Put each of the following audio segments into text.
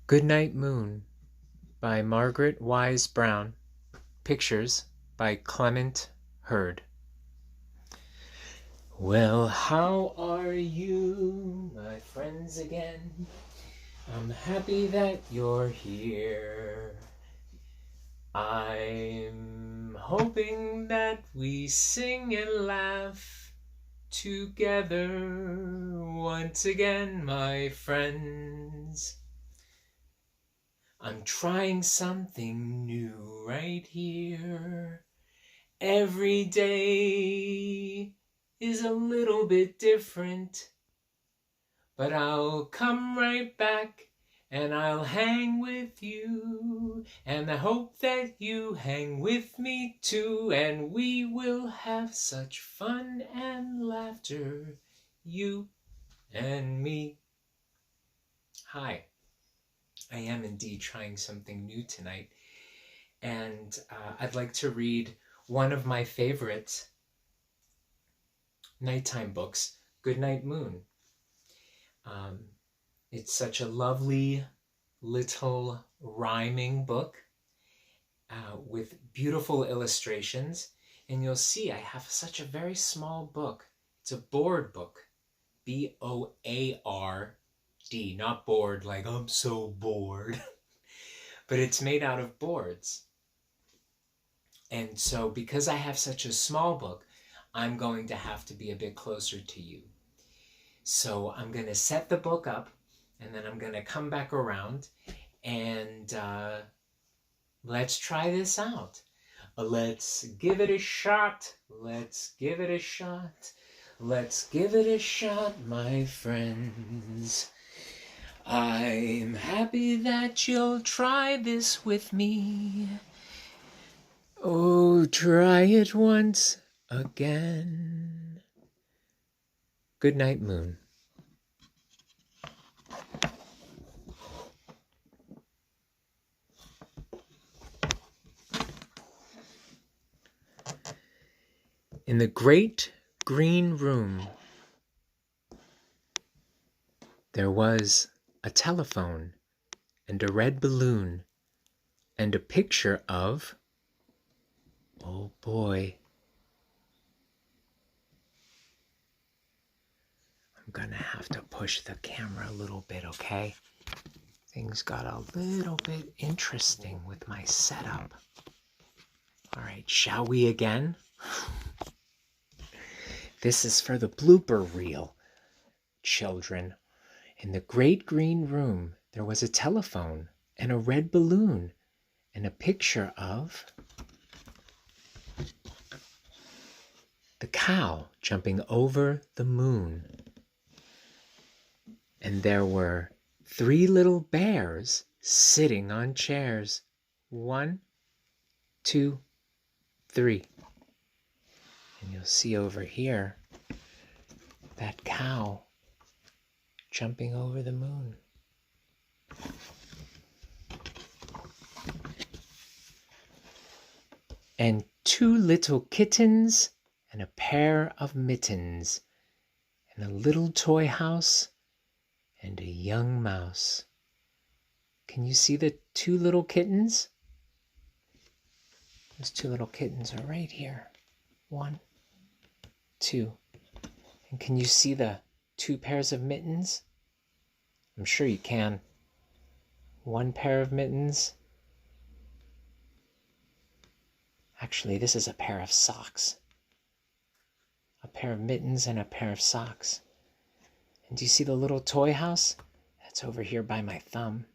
Goodnight Moon by Margaret Wise Brown. Pictures by Clement Hurd. Well, how are you, my friends, again? I'm happy that you're here. I'm hoping that we sing and laugh together once again, my friends. I'm trying something new right here. Every day is a little bit different, but I'll come right back and I'll hang with you, and I hope that you hang with me too, and we will have such fun and laughter, you and me. Hi. I am indeed trying something new tonight, and I'd like to read one of my favorite nighttime books, Goodnight Moon. It's such a lovely little rhyming book with beautiful illustrations, and you'll see I have such a very small book. It's a board book, B-O-A-R-D, not bored like I'm so bored. But it's made out of boards. And so because I have such a small book, I'm going to have to be a bit closer to you. So I'm going to set the book up, and then I'm going to come back around, and let's try this out. Let's give it a shot. Let's give it a shot. Let's give it a shot, my friends. I'm happy that you'll try this with me. Oh, try it once again. Goodnight Moon. In the great green room, there was a telephone and a red balloon and a picture of, oh boy, I'm gonna have to push the camera a little bit, okay? Things got a little bit interesting with my setup. All right, shall we again? This is for the blooper reel, children. In the great green room, there was a telephone and a red balloon and a picture of the cow jumping over the moon. And there were 3 little bears sitting on chairs. 1, 2, 3. And you'll see over here that cow jumping over the moon. And 2 little kittens and a pair of mittens and a little toy house and a young mouse. Can you see the 2 little kittens? Those 2 little kittens are right here. 1, 2. And can you see the 2 pairs of mittens? I'm sure you can. 1 pair of mittens. Actually, this is a pair of socks. A pair of mittens and a pair of socks. And do you see the little toy house? That's over here by my thumb.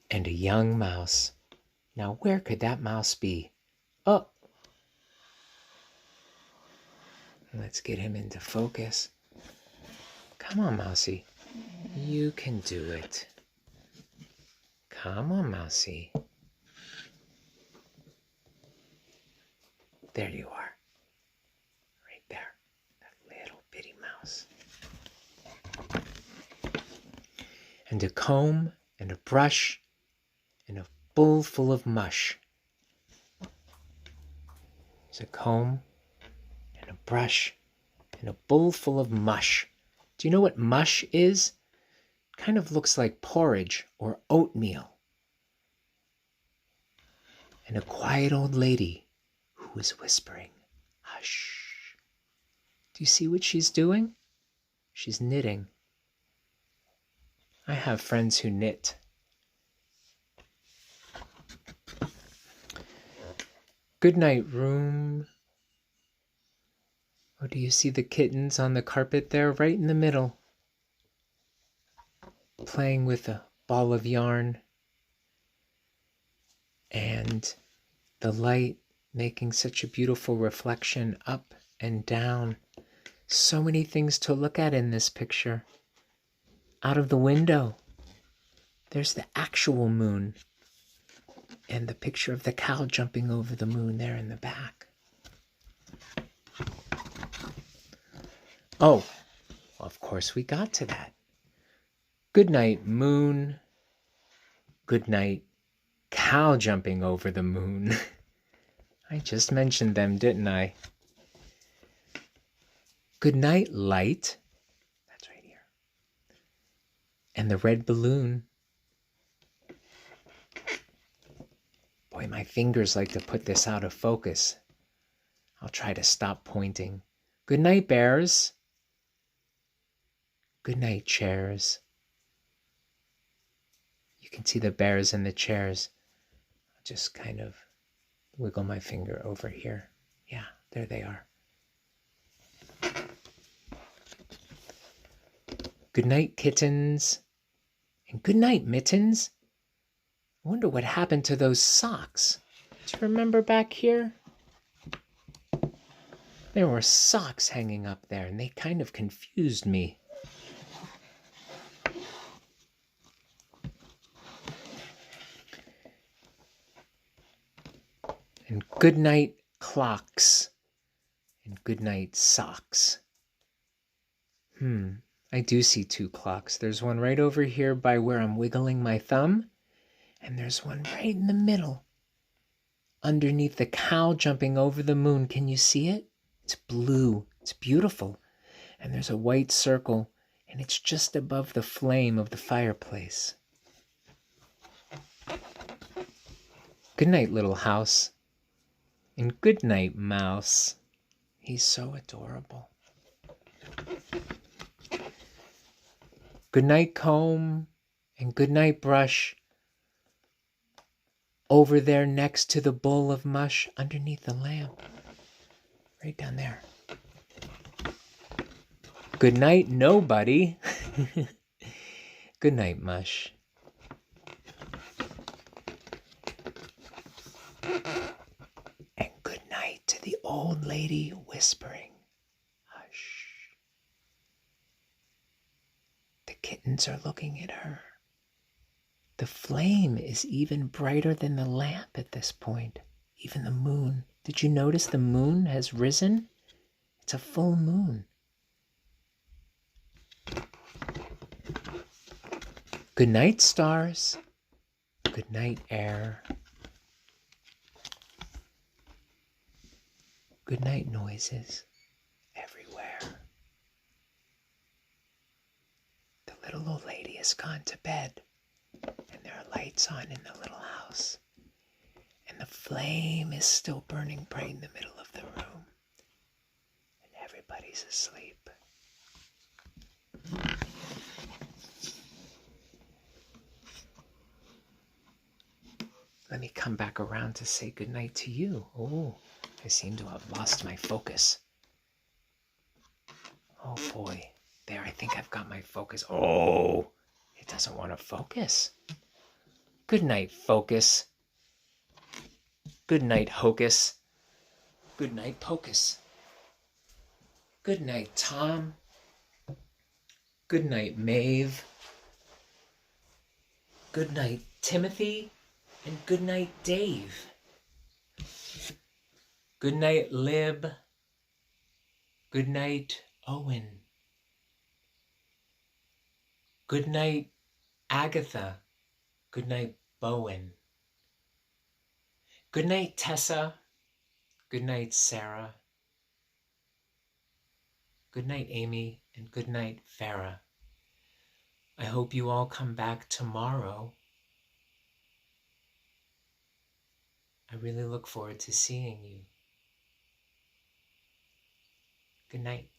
And a young mouse. Now, where could that mouse be? Oh! Let's get him into focus. Come on, Mousie. You can do it. Come on, Mousie. There you are. Right there. That little bitty mouse. And a comb and a brush and a bowl full of mush. There's a comb and a brush and a bowl full of mush. Do you know what mush is? Kind of looks like porridge or oatmeal. And a quiet old lady who is whispering, hush. Do you see what she's doing? She's knitting. I have friends who knit. Good night, room. Oh, do you see the kittens on the carpet there, right in the middle? Playing with a ball of yarn. And the light making such a beautiful reflection up and down. So many things to look at in this picture. Out of the window, there's the actual moon. And the picture of the cow jumping over the moon there in the back. Oh, of course we got to that. Good night, moon. Good night, cow jumping over the moon. I just mentioned them, didn't I? Good night, light. That's right here. And the red balloon. Boy, my fingers like to put this out of focus. I'll try to stop pointing. Good night, bears. Good night, chairs. You can see the bears in the chairs. I'll just kind of wiggle my finger over here. Yeah, there they are. Good night, kittens. And good night, mittens. I wonder what happened to those socks. Do you remember back here? There were socks hanging up there, and they kind of confused me. And good night, clocks. And good night, socks. I do see two clocks. There's one right over here by where I'm wiggling my thumb. And there's one right in the middle. Underneath the cow jumping over the moon. Can you see it? It's blue. It's beautiful. And there's a white circle. And it's just above the flame of the fireplace. Good night, little house. And good night, mouse. He's so adorable. Good night, comb. And good night, brush. Over there next to the bowl of mush underneath the lamp. Right down there. Good night, nobody. Good night, mush. And good night to the old lady whispering, hush. The kittens are looking at her. The flame is even brighter than the lamp at this point. Even the moon. Did you notice the moon has risen? It's a full moon. Good night, stars. Good night, air. Good night, noises everywhere. The little old lady has gone to bed. And there are lights on in the little house. And the flame is still burning bright in the middle of the room. And everybody's asleep. Let me come back around to say goodnight to you. Oh, I seem to have lost my focus. Oh boy. There, I think I've got my focus. Oh, it doesn't want to focus. Good night, focus. Good night, hocus. Good night, pocus. Good night, Tom. Good night, Maeve. Good night, Timothy. And good night, Dave. Good night, Lib. Good night, Owen. Good night, Agatha. Good night, Bowen. Good night, Tessa. Good night, Sarah. Good night, Amy. And good night, Farah. I hope you all come back tomorrow. I really look forward to seeing you. Good night.